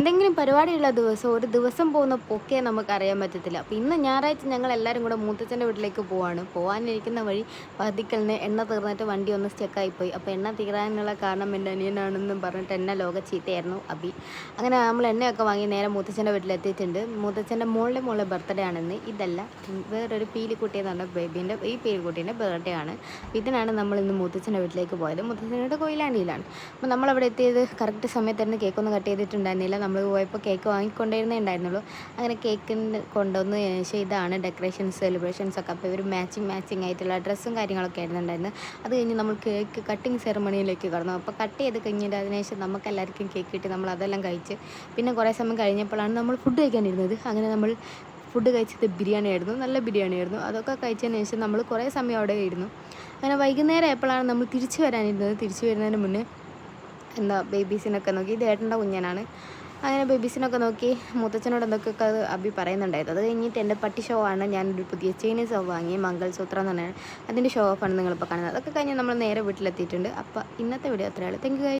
എന്തെങ്കിലും പരിപാടിയുള്ള ദിവസം ഒരു ദിവസം പോകുന്ന പൊക്കേ നമുക്കറിയാൻ പറ്റത്തില്ല. അപ്പോൾ ഇന്ന് ഞായറാഴ്ച ഞങ്ങളെല്ലാവരും കൂടെ മൂത്തച്ഛൻ്റെ വീട്ടിലേക്ക് പോവാണ്. പോകാനിരിക്കുന്ന വഴി പകുതിക്കലിന് എണ്ണ തീർന്നിട്ട് വണ്ടി ഒന്ന് സ്റ്റക്കായിപ്പോയി. അപ്പോൾ എണ്ണ തീരാനുള്ള കാരണം എൻ്റെ അനിയനാണെന്നും പറഞ്ഞിട്ട് എന്നെ ലോക ചീത്തയായിരുന്നു അബി. അങ്ങനെ നമ്മൾ എണ്ണയൊക്കെ വാങ്ങി നേരെ മൂത്തച്ഛൻ്റെ വീട്ടിലെത്തിയിട്ടുണ്ട്. മൂത്തച്ഛൻ്റെ മോളുടെ ബർത്ത്ഡേ ആണെന്ന്. ഇതല്ല, വേറൊരു പീലിക്കുട്ടി എന്ന് പറഞ്ഞ ബേബീൻ്റെ ഈ പീലിക്കുട്ടീൻ്റെ ബർത്ത്ഡേ ആണ്. ഇതിനാണ് നമ്മൾ ഇന്ന് മൂത്തച്ഛൻ്റെ വീട്ടിലേക്ക് പോയത്. മൂത്തച്ഛൻ്റെ വീട് കൊയിലാണ്ടിയിലാണ്. അപ്പോൾ നമ്മളവിടെ എത്തിയത് കറക്റ്റ് സമയത്തായിരുന്നു. കേക്കൊന്നും കട്ട് ചെയ്തിട്ടുണ്ടായിരുന്നില്ല. നമ്മൾ പോയപ്പോൾ കേക്ക് വാങ്ങിക്കൊണ്ടിരുന്നേ ഉണ്ടായിരുന്നുള്ളൂ. അങ്ങനെ കേക്കിന് കൊണ്ടുവന്ന് ശേഷം ഇതാണ് ഡെക്കറേഷൻസ് സെലിബ്രേഷൻസ് ഒക്കെ. അപ്പോൾ ഇവർ മാച്ചിങ് ആയിട്ടുള്ള ഡ്രസ്സും കാര്യങ്ങളൊക്കെ ആയിരുന്നു ഉണ്ടായിരുന്നത്. അത് കഴിഞ്ഞ് നമ്മൾ കേക്ക് കട്ടിങ് സെറമണിയിലേക്ക് കടന്നു. അപ്പോൾ കട്ട് ചെയ്ത് കഴിഞ്ഞിട്ട് അതിനുശേഷം നമുക്ക് എല്ലാവർക്കും കേക്ക് കിട്ടി. നമ്മൾ അതെല്ലാം കഴിച്ച് പിന്നെ കുറേ സമയം കഴിഞ്ഞപ്പോഴാണ് നമ്മൾ ഫുഡ് കഴിക്കാനിരുന്നത്. അങ്ങനെ നമ്മൾ ഫുഡ് കഴിച്ചത് ബിരിയാണി ആയിരുന്നു. നല്ല ബിരിയാണി ആയിരുന്നു. അതൊക്കെ കഴിച്ചതിന് ശേഷം നമ്മൾ കുറേ സമയം അവിടെ ഇരുന്നു. അങ്ങനെ വൈകുന്നേരം ആയപ്പോഴാണ് നമ്മൾ തിരിച്ചു വരാനിരുന്നത്. തിരിച്ചു വരുന്നതിന് മുന്നേ ബേബീസിനൊക്കെ നോക്കി. ഇത് ഏട്ടൻ്റെ കുഞ്ഞനാണ്. അങ്ങനെ ബേബീസിനൊക്കെ നോക്കി മുത്തച്ഛനോട് എന്തൊക്കെയൊക്കെ അത് അബി പറയുന്നുണ്ടായിരുന്നു. അത് കഴിഞ്ഞിട്ട് എൻ്റെ പട്ടി ഷോ ആണ്. ഞാനൊരു പുതിയ ചൈനീസ് വാങ്ങി, മംഗൾസൂത്രം എന്ന് പറഞ്ഞാൽ അതിൻ്റെ ഷോ ഓഫാണ് നിങ്ങളിപ്പോൾ കാണുന്നത്. അതൊക്കെ കഴിഞ്ഞ് നമ്മൾ നേരെ വീട്ടിലെത്തിയിട്ടുണ്ട്. അപ്പോൾ ഇന്നത്തെ വീഡിയോ അത്രയേ ഉള്ളൂ. Thank you guys.